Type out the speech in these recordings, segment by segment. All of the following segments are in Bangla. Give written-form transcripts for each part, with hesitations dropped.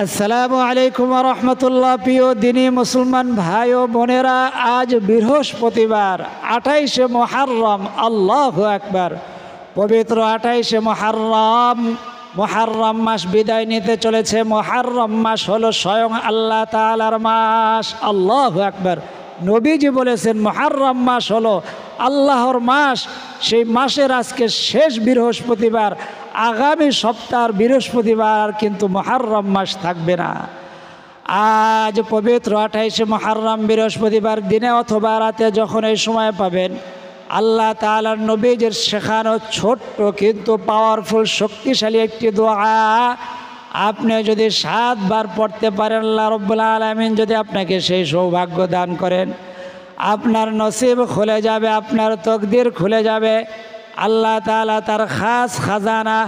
আসসালামু আলাইকুম ওয়া রাহমাতুল্লাহ। প্রিয় দিনী মুসলমান ভাই ও বোনেরা, আজ বৃহস্পতিবার 28শে মুহররম। আল্লাহু আকবার। পবিত্র 28শে মুহররম। মুহররম মাস বিদায় নিতে চলেছে। মুহররম মাস হলো স্বয়ং আল্লাহ তাআলার মাস। আল্লাহু আকবার। নবীজি বলেছেন মুহররম মাস হলো আল্লাহর মাস। সেই মাসের আজকে শেষ বৃহস্পতিবার, আগামী সপ্তাহের বৃহস্পতিবার কিন্তু মুহররম মাস থাকবে না। আজ পবিত্র 28শে মুহররম বৃহস্পতিবার দিনে অথবা রাতে যখন এই সময় পাবেন, আল্লাহ তাআলার নবীজির শেখানো ছোট্ট কিন্তু পাওয়ারফুল শক্তিশালী একটি দোয়া আপনি যদি 7 বার পড়তে পারেন, আল্লাহ রাব্বুল আলামিন যদি আপনাকে সেই সৌভাগ্য দান করেন, আপনার নসিব খুলে যাবে, আপনার তকদির খুলে যাবে। আল্লাহ তাআলা তার খাস খাজানা,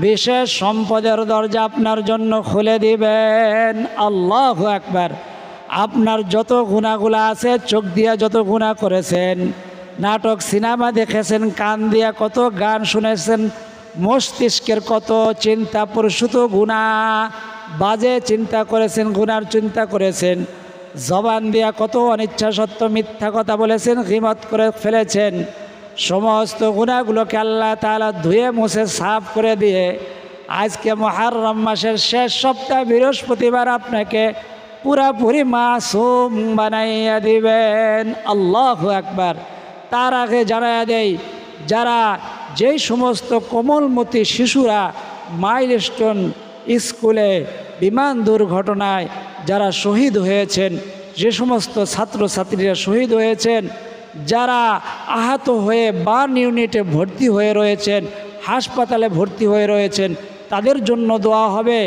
বিশেষ সম্পদের দরজা আপনার জন্য খুলে দিবেন। আল্লাহু আকবার। আপনার যত গুনাহগুলো আছে, চোখ দিয়া যত গুনাহ করেছেন, নাটক সিনেমা দেখেছেন, কান দিয়া কত গান শুনেছেন, মস্তিষ্কের কত চিন্তা প্রসূত গুনাহ, বাজে চিন্তা করেছেন, গুনার চিন্তা করেছেন, জবান দিয়া কত অনিচ্ছা সত্য মিথ্যা কথা বলেছেন, গীবত করে ফেলেছেন, সমস্ত গুনাহগুলোকে আল্লাহ তাআলা ধুয়ে মুছে সাফ করে দিয়ে আজকে মুহররম মাসের শেষ সপ্তাহ বৃহস্পতিবার আপনাকে পুরাপুরি মাসুম বানাইয়া দিবেন। আল্লাহু আকবার। তার আগে জানাইয়া দেই, যারা যেই সমস্ত কোমলমতি শিশুরা মাইলস্টোন স্কুলে বিমান দুর্ঘটনায় যারা শহীদ হয়েছেন, যে সমস্ত ছাত্রছাত্রীরা শহীদ হয়েছেন, যারা আহত হয়ে বার্ন ইউনিটে ভর্তি হয়ে রয়েছেন, হাসপাতালে ভর্তি হয়ে রয়েছেন, তাদের জন্য দোয়া হবে।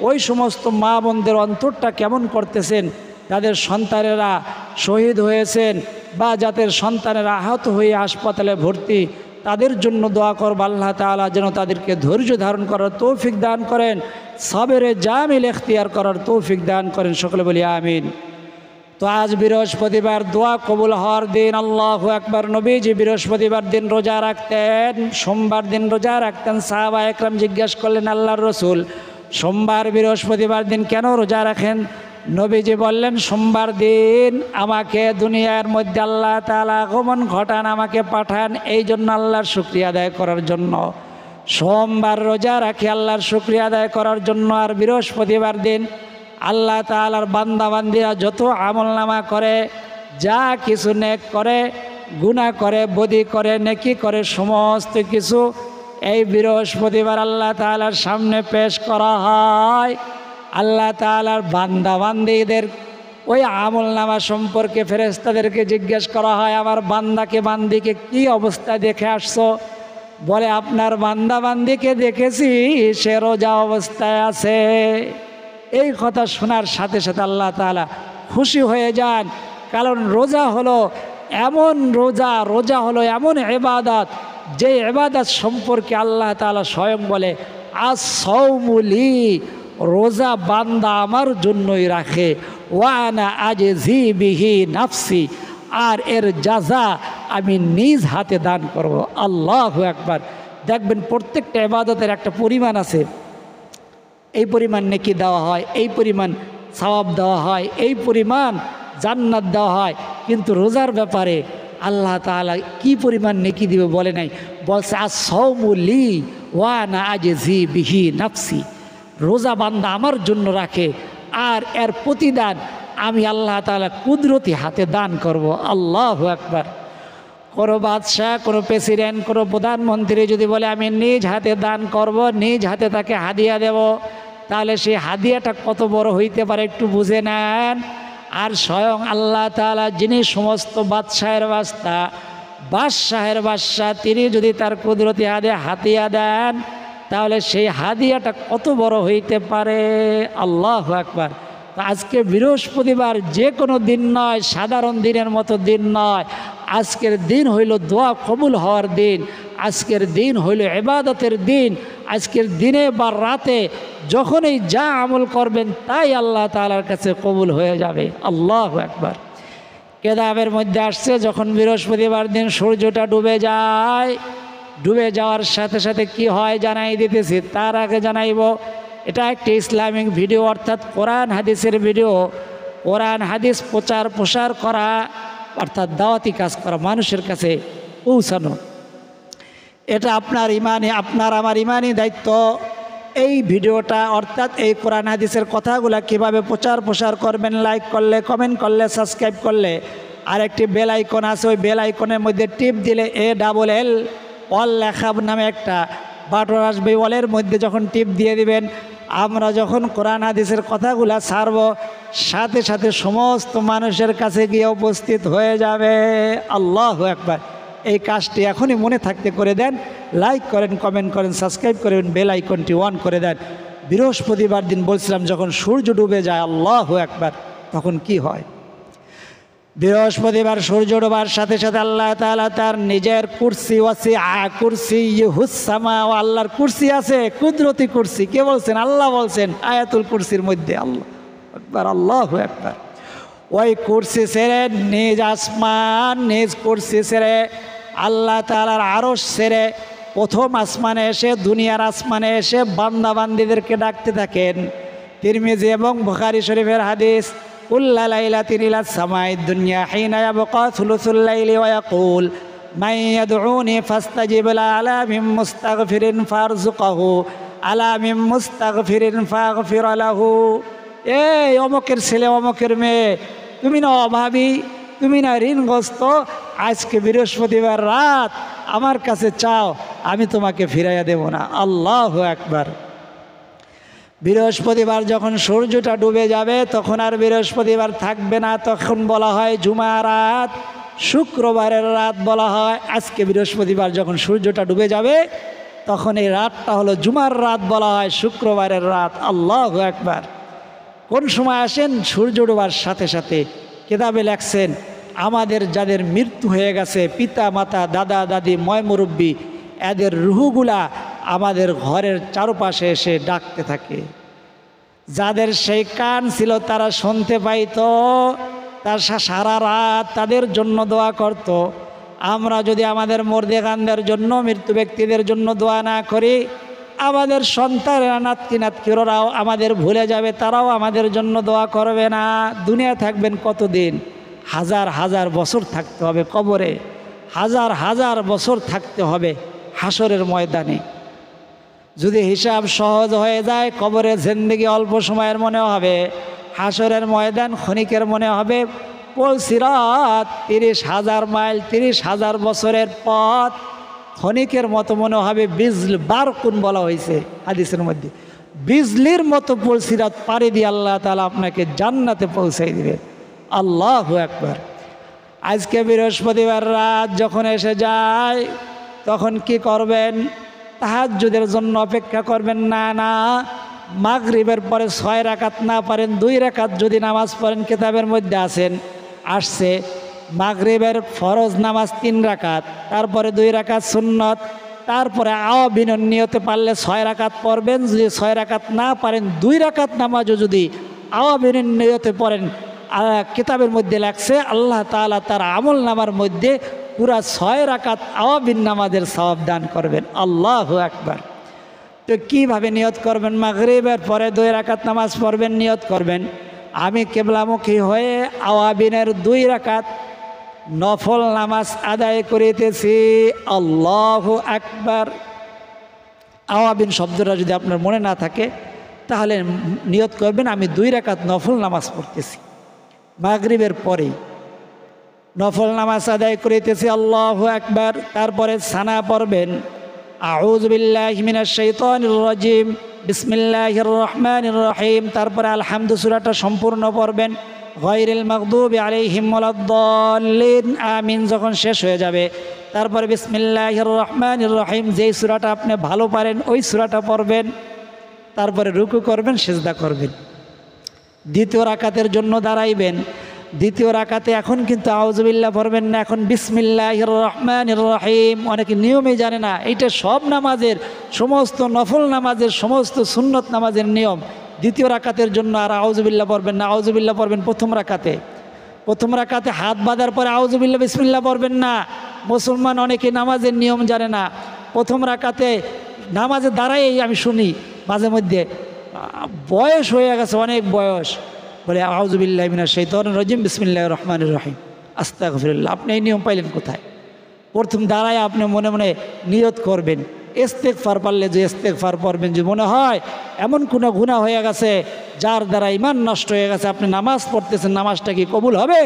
ওই সমস্ত মা বোনদের অন্তরটা কেমন করতেছেন, তাদের সন্তানেরা শহীদ হয়েছেন বা যাদের সন্তানেরা আহত হয়ে হাসপাতালে ভর্তি, তাদের জন্য দোয়া করব আল্লাহ তাআলা যেন তাদেরকে ধৈর্য ধারণ করার তৌফিক দান করেন, সবরে জামিল এখতিয়ার করার তৌফিক দান করেন। সকলে বলি আমিন। তো আজ বৃহস্পতিবার, দোয়া কবুল হওয়ার দিন। আল্লাহু আকবার। নবীজি বৃহস্পতিবার দিন রোজা রাখতেন, সোমবার দিন রোজা রাখতেন। সাহাবা একরাম জিজ্ঞাসা করলেন, আল্লাহর রসুল, সোমবার বৃহস্পতিবার দিন কেন রোজা রাখেন? নবীজি বললেন, সোমবার দিন আমাকে দুনিয়ার মধ্যে আল্লাহ তাআলা আগমন ঘটান, আমাকে পাঠান, এই জন্য আল্লাহর শুকরিয়া আদায় করার জন্য সোমবার রোজা রাখি, আল্লাহর শুকরিয়া আদায় করার জন্য। আর বৃহস্পতিবার দিন আল্লাহ তাআলার বান্দাবান্দিরা যত আমলনামা করে, যা কিছু নেক করে, গুনাহ করে, বদি করে, নেকি করে, সমস্ত কিছু এই বৃহস্পতিবার আল্লাহ তাআলার সামনে পেশ করা হয়। আল্লাহ তাআলার বান্দাবান্দিদের ওই আমলনামা সম্পর্কে ফেরেশতাদেরকে জিজ্ঞেস করা হয়, আমার বান্দাকে বান্দিকে কি অবস্থা দেখে আসছো? বলে, আপনার বান্দাবান্দিকে দেখেছি সে রোজা অবস্থায় আছে। এই কথা শোনার সাথে সাথে আল্লাহ তাআলা খুশি হয়ে যান। কারণ রোজা হলো এমন রোজা হলো এমন ইবাদত, যে ইবাদত সম্পর্কে আল্লাহ তাআলা স্বয়ং বলে, আস-সাওমু লি, রোজা বান্দা আমার জন্যই রাখে, ওয়া আনা আজজি বিহি নাফসি, আর এর জাযা আমি নিজ হাতে দান করব। আল্লাহু আকবার। দেখবেন প্রত্যেকটা ইবাদতের একটা পরিমাণ আছে, এই পরিমাণ নেকি দেওয়া হয়, এই পরিমাণ সওয়াব দেওয়া হয়, এই পরিমাণ জান্নাত দেওয়া হয়। কিন্তু রোজার ব্যাপারে আল্লাহ তাআলা কি পরিমাণ নেকি দিবে বলে নাই, বলছে আস-সাওমু লি ওয়া আনা আজজি বিহি নাফসি, রোজা বান্দা আমার জন্য রাখে আর এর প্রতিদান আমি আল্লাহ তাআলা কুদরতি হাতে দান করব। আল্লাহু আকবার। কোনো বাদশাহ, কোনো প্রেসিডেন্ট, কোনো প্রধানমন্ত্রী যদি বলে আমি নিজ হাতে দান করব, নিজ হাতে তাকে হাদিয়া দেব, তাহলে সেই হাদিয়াটা কত বড় হইতে পারে একটু বুঝে নেন। আর স্বয়ং আল্লাহ তাআলা যিনি সমস্ত বাদশাহের বাদশাহ, তিনি যদি তার কুদরতি হাতে হাদিয়া দেন, তাহলে সেই হাদিয়াটা কত বড় হইতে পারে। আল্লাহু আকবার। তো আজকে বৃহস্পতিবার যে কোনো দিন নয়, সাধারণ দিনের মতো দিন নয়। আজকের দিন হইল দোয়া কবুল হওয়ার দিন, আজকের দিন হইল ইবাদতের দিন। আজকের দিনে বা রাতে যখনই যা আমল করবেন তাই আল্লাহ তাআলার কাছে কবুল হয়ে যাবে। আল্লাহু আকবার। কেতাবের মধ্যে আসছে, যখন বৃহস্পতিবার দিন সূর্যটা ডুবে যায়, ডুবে যাওয়ার সাথে সাথে কি হয় জানাই দিতেছি। তার আগে জানাইব, এটা একটি ইসলামিক ভিডিও, অর্থাৎ কোরআন হাদিসের ভিডিও। কোরআন হাদিস প্রচার প্রসার করা অর্থাৎ দাওয়াতি কাজ করা, মানুষের কাছে পৌঁছানো, এটা আপনার আমার ইমানি দায়িত্ব। এই ভিডিওটা অর্থাৎ এই কোরআন হাদিসের কথাগুলো কিভাবে প্রচার প্রসার করবেন, লাইক করলে, কমেন্ট করলে, সাবস্ক্রাইব করলে, আর একটি বেল আইকন আছে, ওই বেল আইকনের মধ্যে টিপ দিলে ALL অল লেখা নামে একটা বাটন আসবে। অলের মধ্যে যখন টিপ দিয়ে দিবেন, আমরা যখন কোরআন হাদিসের কথাগুলো ছাড়ব, সাথে সাথে সমস্ত মানুষের কাছে গিয়ে উপস্থিত হয়ে যাবে। আল্লাহু আকবার। এই কাজটি এখনই মনে থাকতে করে দেন, লাইক করেন, কমেন্ট করেন, সাবস্ক্রাইব করেন, বেল আইকনটি অন করে দেন। বৃহস্পতিবার দিন বলছিলাম যখন সূর্য ডুবে যায়, আল্লাহু আকবার, তখন কি হয়? বৃহস্পতিবার সূর্য ডোবার সাথে সাথে আল্লাহ তাআলা তার নিজের কুরসি হুসামা, ও আল্লাহর কুরসি আছে, কুদরতি কুরসি। কে বলছেন? আল্লাহ বলছেন আয়াতুল কুরসির মধ্যে। আল্লাহ আকবার, আল্লাহু আকবার। ওই কুরসি ছেড়ে নিজ আসমান, নিজ কুরসি ছেড়ে আল্লাহ তাআলার আরশ ছেড়ে প্রথম আসমানে এসে, দুনিয়ার আসমানে এসে বান্দা বান্দীদেরকে ডাকতে থাকেন। তিরমিজি এবং বুখারী শরীফের হাদিস, কুল্লা লাইলাতিন ইলা সামাই দুনিয়া হিনা ইয়াবকা সুলুসুল লাইলি ওয়া ইয়াকুল মান ইয়াদউনি ফাস্তাজিব লা আলা মিন মুস্তাগফিরিন ফারযুকহু আলা মিন মুস্তাগফিরিন ফাগফির লাহু। এই অমকের ছেলে, অমকের মেয়ে, তুমি না অভাবী, তুমি না ঋণগ্রস্ত, আজকে বৃহস্পতিবার রাত আমার কাছে চাও, আমি তোমাকে ফিরাইয়া দেব না। আল্লাহু আকবার। বৃহস্পতিবার যখন সূর্যটা ডুবে যাবে, তখন আর বৃহস্পতিবার থাকবে না, তখন বলা হয় জুমা রাত, শুক্রবারের রাত বলা হয়। আজকে বৃহস্পতিবার যখন সূর্যটা ডুবে যাবে, তখন এই রাতটা হলো জুমার রাত বলা হয়, শুক্রবারের রাত। আল্লাহু আকবার। কোন সময় আসেন? সূর্য ডোবার সাথে সাথে। কিতাবে লেখছেন আমাদের যাদের মৃত্যু হয়ে গেছে, পিতা মাতা, দাদা দাদি, ময় মুরব্বী, এদের রুহগুলা আমাদের ঘরের চারপাশে এসে ডাকতে থাকে। যাদের সেই কান ছিল তারা শুনতে পাইত, তার সারা রাত তাদের জন্য দোয়া করত। আমরা যদি আমাদের মরদেগানদের জন্য, মৃত্যু ব্যক্তিদের জন্য দোয়া না করি, আমাদের সন্তানেরা, নাতি নাতকিরাও আমাদের ভুলে যাবে, তারাও আমাদের জন্য দোয়া করবে না। দুনিয়া থাকবেন কতদিন? হাজার হাজার বছর থাকতে হবে কবরে, হাজার হাজার বছর থাকতে হবে হাসরের ময়দানে। যদি হিসাব সহজ হয়ে যায়, কবরের জিন্দেগি অল্প সময়ের মনে হবে, হাসরের ময়দান ক্ষণিকের মনে হবে। সিরাত 30,000 মাইল, 30,000 বছরের পথ ক্ষণিকের মতো মনে হবে। বিজলি বারকুন বলা হয়েছে হাদিসের মধ্যে, বিজলির মতো সিরাত পাড়ি দিয়ে আল্লাহ তাআলা আপনাকে জান্নাতে পৌঁছাই দিবে। আল্লাহু আকবার। আজকে বৃহস্পতিবার রাত যখন এসে যায়, তখন কি করবেন? তাহাজ্জুদের জন্য অপেক্ষা করবেন না, না, মাগরিবের পরে 6 রাকাত না পারেন 2 রাকাত যদি নামাজ পড়েন, কিতাবের মধ্যে আসছে মাগরিবের ফরজ নামাজ 3 রাকাত, তারপরে 2 রাকাত সুন্নত, তারপরে আওয়াবিনের নিয়তে পারলে 6 রাকাত পড়বেন। যদি 6 রাকাত না পারেন 2 রাকাত নামাজও যদি আওয়াবিনের নিয়তে পড়েন, কিতাবের মধ্যে লাগছে আল্লাহ তাআলা তার আমল নামার মধ্যে পুরা 6 রাকাত আওয়াবিন নামাজের সওয়াব দান করবেন। আল্লাহু আকবার। তো কীভাবে নিয়ত করবেন? মাগরিবের পরে 2 রাকাত নামাজ পড়বেন, নিয়ত করবেন আমি কিবলামুখী হয়ে আওয়াবিনের 2 রাকাত নফল নামাজ আদায় করিতেছি। আল্লাহু আকবার। আওয়াবিন শব্দটা যদি আপনার মনে না থাকে, তাহলে নিয়ত করবেন আমি 2 রাকাত নফল নামাজ পড়তেছি, মাগরিবের পরেই নফল নামাজ আদায় করিতেছি। আল্লাহু আকবার। তারপরে সানা পড়বেন, আউযু বিল্লাহি মিনাশ শাইতানির রাজিম, বিসমিল্লাহির রহমানির রহিম। তারপরে আলহামদু সূরাটা সম্পূর্ণ পড়বেন, গায়রিল মাগদুবি আলাইহিম ওয়ালাদ-দাল্লিন, আমিন যখন শেষ হয়ে যাবে, তারপরে বিসমিল্লাহির রহমানির রহিম, যেই সূরাটা আপনি ভালো পারেন ওই সূরাটা পড়বেন। তারপরে রুকু করবেন, সিজদা করবেন। দ্বিতীয় রাকাতের জন্য দাঁড়াইবেন। দ্বিতীয় রাকাতে এখন কিন্তু আউযুবিল্লাহ পড়বেন না, এখন বিসমিল্লাহির রহমানির রহিম। অনেকে নিয়মই জানে না, এইটা সব নামাজের, সমস্ত নফল নামাজের, সমস্ত সুন্নত নামাজের নিয়ম। দ্বিতীয় রাকাতের জন্য আর আউযুবিল্লাহ পড়বেন না, আউযুবিল্লাহ পড়বেন প্রথম রাকাতে। প্রথম রাকাতে হাত বাঁধার পরে আউযুবিল্লাহ বিসমিল্লাহ পড়বেন না। মুসলমান অনেকে নামাজের নিয়ম জানে না। প্রথম রাকাতে নামাজে দাঁড়াই আমি শুনি মাঝে মধ্যে, বয়স হয়ে গেছে, অনেক বয়স, বলে আউযু বিল্লাহি মিনাশ শাইতানির রাজিম বিসমিল্লাহির রহমানির রহিম আস্তাগফিরুল্লাহ। আপনি এই নিয়ম পাইলেন কোথায়? প্রথম দাঁড়ায় আপনি মনে মনে নিয়ত করবেন, ইস্তেগফার পারলে যে ইস্তেগফার পড়বেন, যে মনে হয় এমন কোনো গুনাহ হয়ে গেছে যার দ্বারা ঈমান নষ্ট হয়ে গেছে, আপনি নামাজ পড়তেছেন, নামাজটা কি কবুল হবে?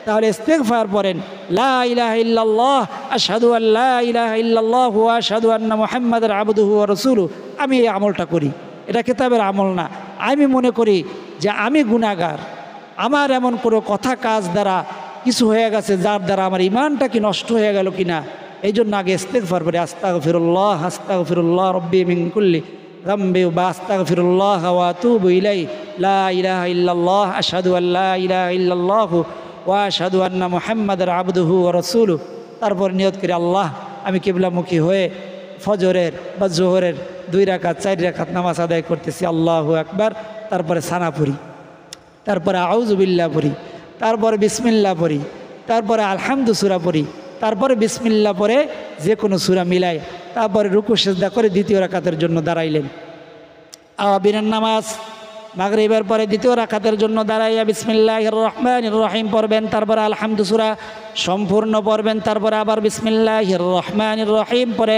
তাহলে ইস্তেগফার পড়েন, লা ইলাহা ইল্লাল্লাহ আশহাদু আল্লা ইলাহা ইল্লাল্লাহ ওয়া আশহাদু আন্না মুহাম্মাদার আবদুহু ওয়া রাসূলুহু। আমি এই আমলটা করি, এটা কিতাবের আমল না। আমি মনে করি যে আমি গুনাহগার, আমার এমন কোনো কথা কাজ দ্বারা কিছু হয়ে গেছে যার দ্বারা আমার ঈমানটা কি নষ্ট হয়ে গেল কিনা, এই জন্য আগে ইস্তেগফার পড়ি, আস্তাগফিরুল্লাহ রব্বি মিন কুল্লি যামবি ওয়া আস্তাগফিরুল্লাহ ওয়া আতুবু ইলাইহি লা ইলাহা ইল্লাল্লাহ আশহাদু আল্লা ইলাহা ইল্লাল্লাহ ওয়া আশহাদু আন্না মুহাম্মাদার আবদুহু ওয়া রাসূলুহু। তারপর নিয়ত করি, আল্লাহ আমি কিবলামুখী হয়ে ফজরের বা জোহরের 2 রাকাত 4 রাকাত নামাজ আদায় করতেছি, আল্লাহু আকবার। তারপরে সানা পড়ি, তারপরে আউযু বিল্লাহ পড়ি, তারপরে বিসমিল্লাহ পড়ি, তারপরে আলহামদু সূরা পড়ি, তারপরে বিসমিল্লাহ পড়ে যে কোনো সূরা মিলাই, তারপরে রুকু সিজদা করে দ্বিতীয় রাকাতের জন্য দাঁড়াইলেন। আওয়াবিনের নামাজ মাগরিবের পরে দ্বিতীয় রাকাতের জন্য দাঁড়াইয়া বিসমিল্লাহির রহমানির রহিম পড়বেন, তারপরে আলহামদু সূরা সম্পূর্ণ পড়বেন, তারপরে আবার বিসমিল্লাহির রহমানির রহিম পরে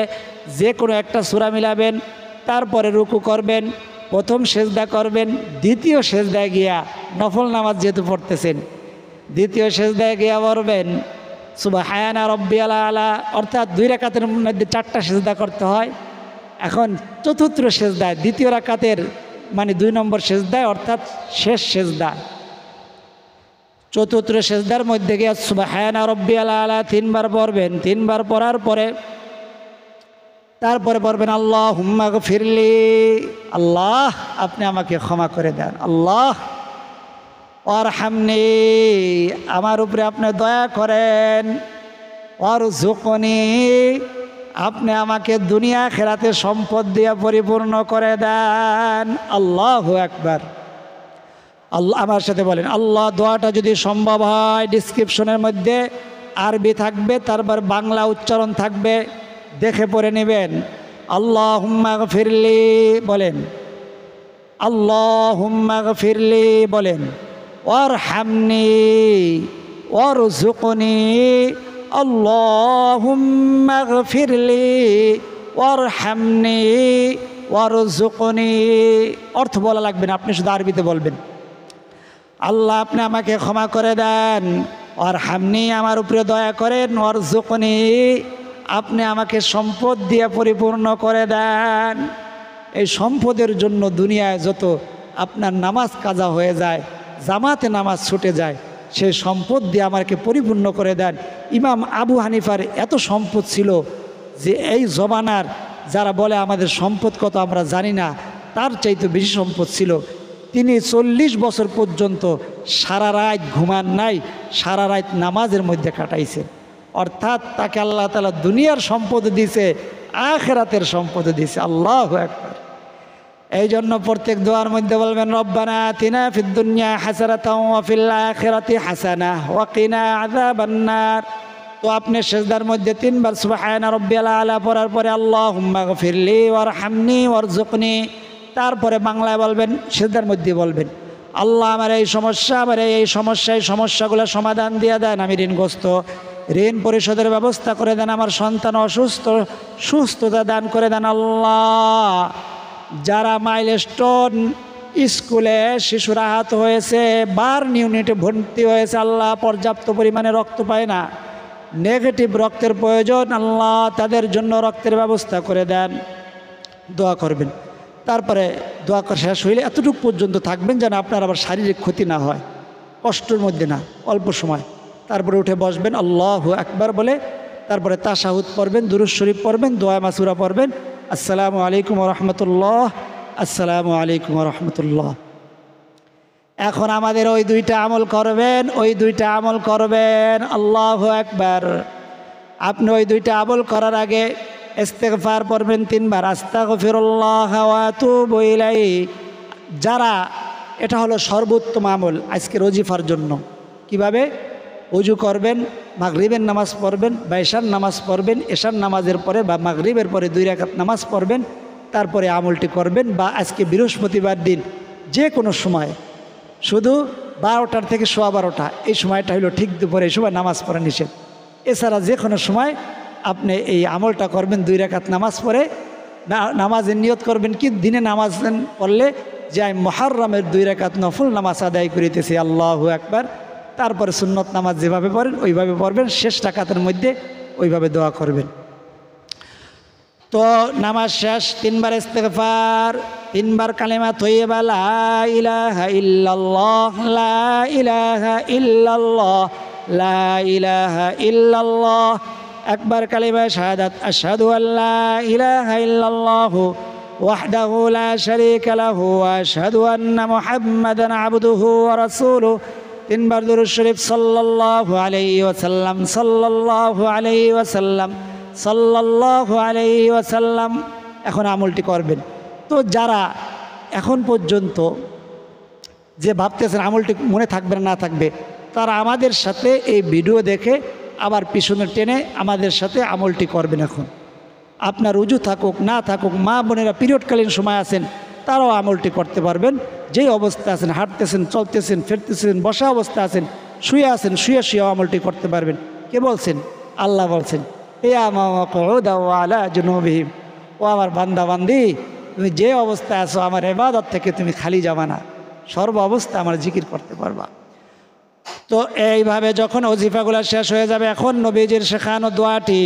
যে কোনো একটা সূরা মিলাবেন, তারপরে রুকু করবেন, প্রথম সেজদা করবেন, দ্বিতীয় সেজদায় গিয়া নফল নামাজ যেহেতু পড়তেছেন দ্বিতীয় সেজদায় গিয়া পড়বেন সুবহানা রাব্বিয়াল আলা, অর্থাৎ 2 রাকাতের মধ্যে 4টা সেজদা করতে হয়। এখন চতুর্থ সেজদায় দ্বিতীয় রাকাতের মানে 2 নম্বর সেজদায়, অর্থাৎ শেষ সেজদা, চতুর্থ সেজদার মধ্যে গিয়া সুবহানা রাব্বিয়াল আলা 3 বার পড়বেন। 3 বার পড়ার পরে তারপরে পড়বেন আল্লাহুম্মা গফিরলি, আল্লাহ আপনি আমাকে ক্ষমা করে দেন, আল্লাহ ওয়ারহামনি আমার উপরে আপনি দয়া করেন, ওয়ারযুকনি আপনি আমাকে দুনিয়া আখিরাতে সম্পদ দিয়ে পরিপূর্ণ করে দেন। আল্লাহু আকবার। আল্লাহ আমার সাথে বলেন, আল্লাহ দোয়াটা যদি সম্ভব হয় ডিসক্রিপশনের মধ্যে আরবি থাকবে, তারপর বাংলা উচ্চারণ থাকবে, দেখে পড়ে নেবেন। আল্লাহুম্মা গফিরলি বলেন, আল্লাহুম্মা গফিরলি বলেন, ওয়ারহামনি ওয়ারযুকনি আল্লাহুম্মা গফিরলি ওয়ারহামনি ওয়ারযুকনি। অর্থ বলা লাগবে না, আপনি শুধু আরবিতে বলবেন, আল্লাহ আপনি আমাকে ক্ষমা করে দেন, ওয়ারহামনি আমার উপরে দয়া করেন, ওয়ারযুকনি আপনি আমাকে সম্পদ দিয়ে পরিপূর্ণ করে দেন। এই সম্পদের জন্য দুনিয়ায় যত আপনার নামাজ কাজা হয়ে যায়, জামাতে নামাজ ছুটে যায়, সেই সম্পদ দিয়ে আমাকে পরিপূর্ণ করে দেন। ইমাম আবু হানিফার এত সম্পদ ছিল যে এই জমানার যারা বলে আমাদের সম্পদ কত আমরা জানি না, তার চাইতে বেশি সম্পদ ছিল। তিনি 40 বছর পর্যন্ত সারা রাত ঘুমান নাই, সারা রাত নামাজের মধ্যে কাটাইছে। অর্থাৎ তাকে আল্লাহ তাআলা দুনিয়ার সম্পদ দিয়েছে, আখিরাতের সম্পদ দিয়েছে। আল্লাহু আকবার। এই জন্য প্রত্যেক দোয়ার মধ্যে বলবেন রব্বানা আতিনা ফিদ দুনিয়া হাসানাতাও ওয়া ফিল আখিরাতি হাসানাহ ওয়া কিনা আযাবান নার। তো আপনি সিজদার মধ্যে 3 বার সুবহানা রাব্বিয়াল আলা পড়ার পরে আল্লাহুম্মা গফিরলি ওয়ারহামনি ওয়ারযুকনি, তারপরে বাংলায় বলবেন, সিজদার মধ্যে বলবেন, আল্লাহ আমার এই সমস্যা, আমার এই সমস্যাগুলো সমাধান দিয়ে দেন, আমি ঋণগ্রস্ত, ঋণ পরিশোধের ব্যবস্থা করে দেন, আমার সন্তান অসুস্থ, সুস্থতা দান করে দেন। আল্লাহ যারা মাইলস্টোন স্কুলে শিশুরা আহত হয়েছে, বার্ন ইউনিটে ভর্তি হয়েছে, আল্লাহ পর্যাপ্ত পরিমাণে রক্ত পায় না, নেগেটিভ রক্তের প্রয়োজন, আল্লাহ তাদের জন্য রক্তের ব্যবস্থা করে দেন। দোয়া করবেন। তারপরে দোয়া করা শেষ হইলে এতটুকু পর্যন্ত থাকবেন যেন আপনার আবার শারীরিক ক্ষতি না হয়, কষ্টের মধ্যে না, অল্প সময়। তারপরে উঠে বসবেন, আল্লাহু আকবার বলে, তারপরে তাশাহুদ পড়বেন, দুরূদ শরীফ পড়বেন, দোয়া মাসুরা পড়বেন, আসসালামু আলাইকুম ওয়া রাহমাতুল্লাহ, আসসালামু আলাইকুম ওয়া রাহমাতুল্লাহ। এখন আমাদের ওই 2টা আমল করবেন, ওই 2টা আমল করবেন। আল্লাহু আকবার। আপনি ওই 2টা আমল করার আগে ইস্তেগফার পড়বেন 3 বার, আস্তাগফিরুল্লাহ ওয়া আতুবু ইলাইহি। যারা, এটা হলো সর্বোত্তম আমল আজকের ওজিফার জন্য। কিভাবে? ওযু করবেন, মাগরিবের নামাজ পড়বেন বা এশার নামাজ পড়বেন, এশার নামাজের পরে বা মাগরিবের পরে 2 রাকাত নামাজ পড়বেন, তারপরে আমলটি করবেন, বা আজকে বৃহস্পতিবার দিন যে কোনো সময়, শুধু 12টার থেকে 12:15 এই সময়টা হলো ঠিক দুপুরে, এই সময় নামাজ পড়া নিষেধ। এছাড়া যে কোনো সময় আপনি এই আমলটা করবেন। 2 রাকাত নামাজ পড়ে নামাজের নিয়ত করবেন কি, দিনে নামাজ পড়লে যে আমি মুহররমের 2 রাকাত নফল নামাজ আদায় করিতেছি, আল্লাহু আকবার। তারপরে সুন্নত নামাজ যেভাবে পড়েন ওইভাবে পড়বেন, শেষ রাকাতের মধ্যে ওইভাবে দোয়া করবেন। তো নামাজ শেষ 3 বার ইস্তেগফার, 3 বার কালেমা তৈয়বা লা ইলাহা ইল্লাল্লাহ, লা ইলাহা ইল্লাল্লাহ, লা ইলাহা ইল্লাল্লাহ। একবার কালেমা শাহাদাত, আশহাদু আল্লা ইলাহা ইল্লাল্লাহ ওয়াহদাহু লা শারীকা লাহু ওয়া আশহাদু আন্না মুহাম্মাদান আবদুহু ওয়া রাসূলুহু। 3 বার দুরূদ শরীফ, সাল্লাল্লাহু আলাইহি ওয়াসাল্লাম, সাল্লাল্লাহু আলাইহি ওয়াসাল্লাম, সাল্লাল্লাহু আলাইহি ওয়াসাল্লাম। এখন আমলটি করবেন। তো যারা এখন পর্যন্ত যে ভাবতেছেন আমলটি মনে থাকবে না থাকবে, তারা আমাদের সাথে এই ভিডিও দেখে আবার পিছনে টেনে আমাদের সাথে আমলটি করবেন। এখন আপনার উজু থাকুক না থাকুক, মা বোনেরা পিরিয়ডকালীন সময় আছেন, তারাও আমলটি করতে পারবেন। যেই অবস্থা আছেন, হাঁটতেছেন, চলতেছেন, ফিরতেছেন, বসা অবস্থা আছেন, শুয়ে আছেন, শুয়ে শুয়েও আমলটি করতে পারবেন। কে বলছেন? আল্লাহ বলছেন, আলা জুনুবিহিম, ও আমার বান্দা বান্দি, তুমি যে অবস্থায় আছো আমার ইবাদত থেকে তুমি খালি যাবা না, সর্ব অবস্থা আমার জিকির করতে পারবা। তো এইভাবে যখন ওজিফাগুলো শেষ হয়ে যাবে, এখন নবীজির শেখানো দোয়াটি,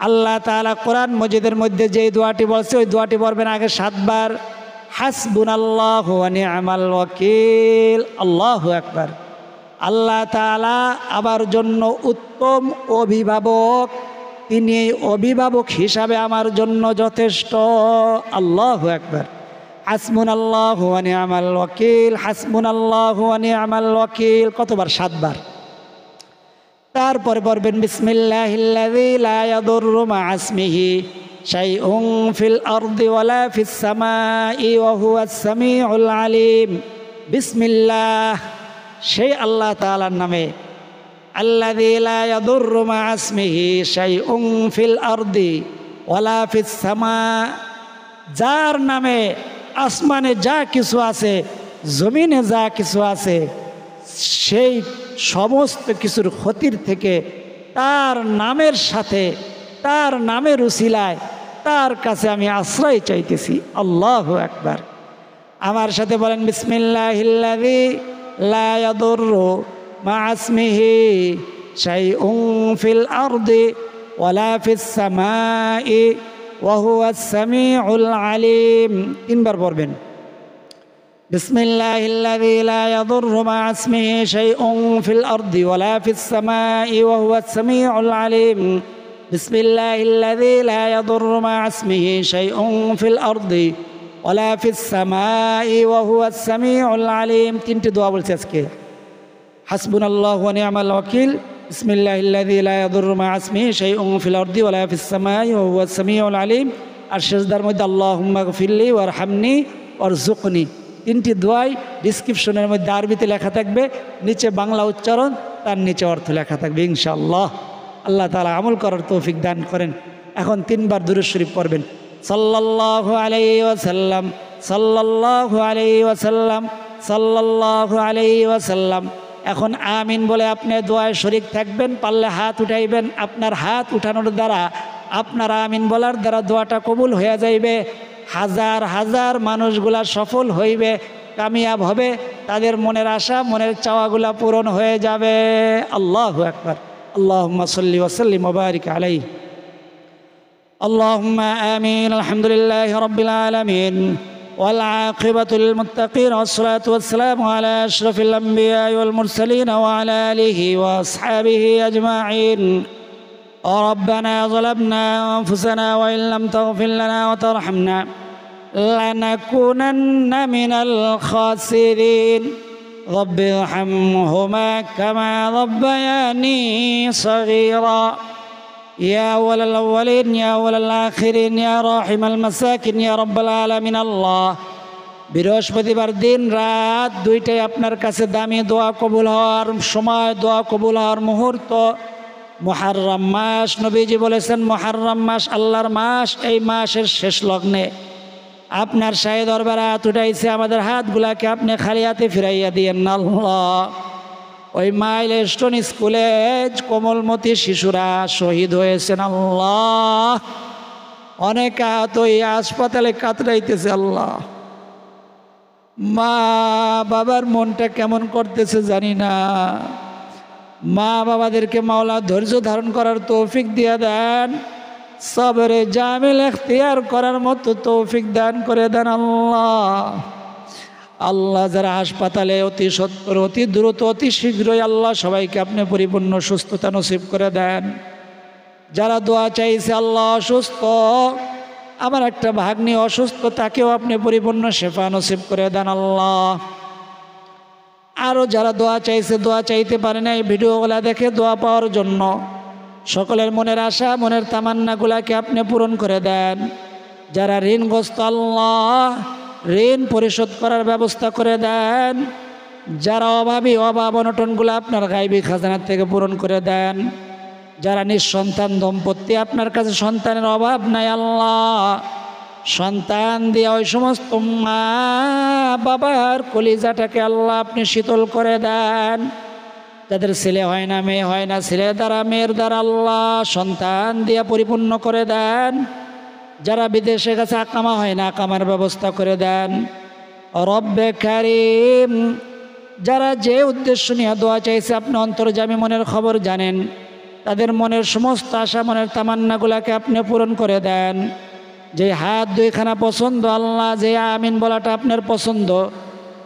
আল্লাহ তাআলা কোরআন মজিদের মধ্যে যেই দোয়াটি বলছে ওই দোয়াটি পড়বেন আগে 7 বার, হাসবুনাল্লাহু ওয়া নি'মাল ওয়াকিল, আল্লাহু আকবার। আল্লাহ তাআলা আমার জন্য উত্তম অভিভাবক, তিনি এই অভিভাবক হিসাবে আমার জন্য যথেষ্ট, আল্লাহু আকবার। হাসবুনাল্লাহু ওয়া নি'মাল ওয়াকিল, হাসবুনাল্লাহু ওয়া নি'মাল ওয়াকিল। কতবার? 7 বার। তারপরে পড়বেন বিসমিল্লাহিল্লাযী লা ইয়াদুররু মা'a ইসমিহি শাইউন ফিল আরদি ওয়ালা ফিস সামাই ওয়া হুয়াস সামিউল আলিম। বিসমিল্লাহ, সেই আল্লাহ তাআলার নামে, আল্লাযী লা ইয়াদুররু মা'a ইসমিহি শাইউন ফিল আরদি ওয়ালা ফিস সামা, যার নামে আসমানে যা কিছু আছে, জমিনে যা কিছু আছে, সেই সমস্ত কিছুর ক্ষতির থেকে তার নামের সাথে, তার নামের উসিলায় তার কাছে আমি আশ্রয় চাইতেছি, আল্লাহু আকবার। আমার সাথে বলেন বিসমিল্লাহিল্লাযী লা ইয়াদুররু মা'a ইসমিহি শাইউন ফিল আরদি ওয়ালা ফিস সামাই ওয়া হুয়াস সামিউল আলিম। 3 বার পড়বেন। বিসমিল্লাহিল্লাযী লা ইয়াদুররু মা'a ইসমিহি শাইউন ফিল আরদি ওয়ালা ফিস সামাই ওয়া হুয়াস সামিউল আলিম। বিসমিল্লাহিল্লাযী লা ইয়াদুররু মা'a ইসমিহি শাইউন ফিল আরদি ওয়ালা ফিস সামাই ওয়া হুয়াস সামিউল আলিম। 3টি দোয়া বলছি আজকে, হাসবুনাল্লাহু ওয়া নি'মাল ওয়াকিল, বিসমিল্লাহিল্লাযী লা ইয়াদুররু মা'a ইসমিহি শাইউন ফিল আরদি ওয়ালা ফিস সামাই ওয়া হুয়াস সামিউল আলিম। আর সিজদার মধ্যে আল্লাহুম্মা গফিরলি ওয়ারহামনি ওয়ারযুকনি। 3টি দোয়াই ডিসক্রিপশনের মধ্যে আরবিতে লেখা থাকবে, নিচে বাংলা উচ্চারণ, তার নিচে অর্থ লেখা থাকবে ইনশাআল্লাহ। আল্লাহ তাআলা আমল করার তৌফিক দান করেন। এখন 3 বার দুরূদ শরীফ পড়বেন, সাল্লাল্লাহু আলাইহি ওয়াসাল্লাম, সাল্লাল্লাহু আলাইহি ওয়াসাল্লাম, সাল্লাল্লাহু আলাইহি ওয়াসাল্লাম। এখন আমিন বলে আপনি দোয়ায় শরীক থাকবেন, পারলে হাত উঠাইবেন। আপনার হাত উঠানোর দ্বারা, আপনার আমিন বলার দ্বারা দোয়াটা কবুল হয়ে যাইবে। হাজার হাজার মানুষগুলা সফল হইবে, কামিয়াব হবে, তাদের মনের আশা, মনের চাওয়াগুলা পূরণ হয়ে যাবে। আল্লাহু আকবার। আল্লাহুম্মা সাল্লি ওয়া সাল্লিম ওয়া বারিক আলাইহি। আল্লাহুম্মা আমিন। আলহামদুলিল্লাহি রাব্বিল আলামিন ওয়াল আকিবাতু লিল মুত্তাকিন ওয়াসসালাতু ওয়াসসালামু আলা আশরাফিল আমবিয়াই ওয়াল মুরসালিন ওয়া আলা আলিহি ওয়া আসহাবিহি আজমাইন। ربنا ظلمنا أنفسنا وإن لم تغفر لنا وترحمنا لنكونن من الخاسرين. رب ارحمهما كما ربياني صغيرا. يا أول الأولين يا أول الآخرين يا راحم المساكين يا رب العالمين. الله বৃহস্পতিবার দিন রাত 2টায় আপনার কাছে দামি দোয়া কবুল হওয়ার সময়, দোয়া কবুল হওয়ার মুহূর্ত। মুহররম মাস, নবীজি বলেছেন মুহররম মাস আল্লাহর মাস। এই মাসের শেষ লগ্নে আপনার শাহী দরবারে হাত উঠাইছে, আমাদের হাতগুলাকে আপনি খালি হাতে ফিরাইয়া দিয়েন না আল্লাহ। ওই মাইলস্টোন স্কুলে কোমলমতি শিশুরা শহীদ হয়েছেন আল্লাহ, অনেক আহত এই হাসপাতালে কাতরাইতেছে আল্লাহ। মা বাবার মনটা কেমন করতেছে জানি না। মা বাবাদেরকে মাওলা ধৈর্য ধারণ করার তৌফিক দিয়ে দেন, সবরে জামিল এখতিয়ার করার মতো তৌফিক দান করে দেন আল্লাহ। আল্লাহ যারা হাসপাতালে অতি সত্বর, অতি দ্রুত, অতি শীঘ্রই আল্লাহ সবাইকে আপনি পরিপূর্ণ সুস্থতা নসিব করে দেন। যারা দোয়া চাইছে আল্লাহ অসুস্থ, আমার একটা ভাগ্নি অসুস্থ, তাকেও আপনি পরিপূর্ণ শেফা নসিব করে দেন আল্লাহ। আরও যারা দোয়া চাইছে, দোয়া চাইতে পারে না, এই ভিডিওগুলা দেখে দোয়া পাওয়ার জন্য সকলের মনের আশা, মনের তামান্নাগুলাকে আপনি পূরণ করে দেন। যারা ঋণগ্রস্ত আল্লাহ ঋণ পরিশোধ করার ব্যবস্থা করে দেন। যারা অভাবী, অভাব অনটনগুলো আপনার গায়বী খাজানার থেকে পূরণ করে দেন। যারা নিঃসন্তান দম্পতি, আপনার কাছে সন্তানের অভাব নাই আল্লাহ, সন্তান দিয়ে ওই সমস্ত মা বাবার কলিজাটাকে আল্লাহ আপনি শীতল করে দেন। যাদের ছেলে হয় না, মেয়ে হয় না, ছেলে দ্বারা মেয়ের দ্বারা আল্লাহ সন্তান দিয়ে পরিপূর্ণ করে দেন। যারা বিদেশে গেছে আকামা হয় না, আকামার ব্যবস্থা করে দেন রব্বে কারিম। যারা যে উদ্দেশ্য নিয়ে দোয়া চাইছে, আপনি অন্তর্যামী মনের খবর জানেন, তাদের মনের সমস্ত আশা, মনের তামান্নাগুলাকে আপনি পূরণ করে দেন। যে হাত দুইখানা পছন্দ আল্লাহ, যে আমিন বলাটা আপনার পছন্দ,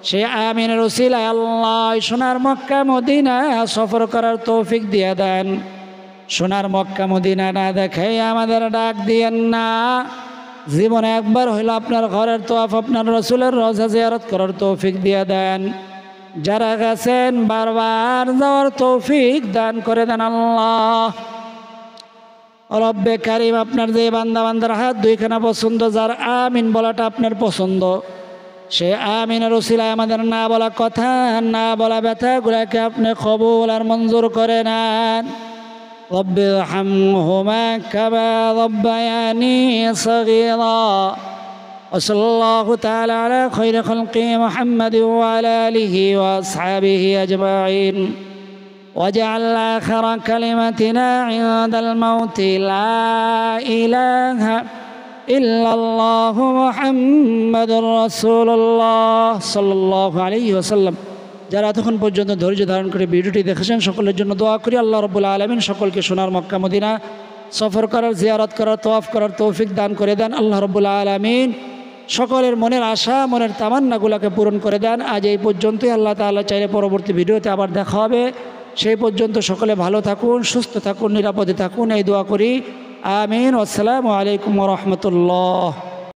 সে আমিনের উসিলায় আল্লাহ সোনার মক্কা মদিনা সফর করার তৌফিক দিয়ে দেন। সোনার মক্কা মদিনা না দেখাই আমাদের ডাক দিয়েন না। জীবনে একবার হইল আপনার ঘরের তোয়াফ, আপনার রসুলের রওজা জিয়ারত করার তৌফিক দিয়ে দেন। যারা গেছেন বারবার যাওয়ার তৌফিক দান করে দেন আল্লাহ। রব্বে কারিম, আপনার যে বান্দা বান্দার হাত দুইখানা পছন্দ, যার আমিন বলাটা আপনার পছন্দ, সে আমিনের উসিলায় আমাদের না বলা কথা, না বলা ব্যথাগুলাকে আপনি কবুল আর মঞ্জুর করে নেন। রব্বে রহমহুমা কামা রব্বায়ানি সগীরা। ওয়াসাল্লাল্লাহু তাআলা আলা খায়রি খালকি মুহাম্মাদিন ওয়া আলা আলিহি ওয়া আসহাবিহি আজমাইন। واجعل آخر كلمتنا عند الموت لا إله إلا الله محمد رسول الله صلى الله عليه وسلم। যারা এতক্ষণ পর্যন্ত ধৈর্য ধারণ করে ভিডিওটি দেখেছেন সকলের জন্য দোয়া করি, আল্লাহ রাব্বুল আলামিন সকলকে সোনার মক্কা মদিনা সফর করার, জিয়ারত করার, তওয়াফ করার তৌফিক দান করে দেন। আল্লাহ রাব্বুল আলামিন সকলের মনের আশা, মনের তামান্নাগুলোকে পূরণ করে দেন। আজ এই পর্যন্তই। আল্লাহ তাআলা চাইলে পরবর্তী ভিডিওতে আবার দেখা হবে। সেই পর্যন্ত সকলে ভালো থাকুন, সুস্থ থাকুন, নিরাপদে থাকুন, এই দোয়া করি। আমিন। আসসালামু আলাইকুম ওয়া রাহমাতুল্লাহ।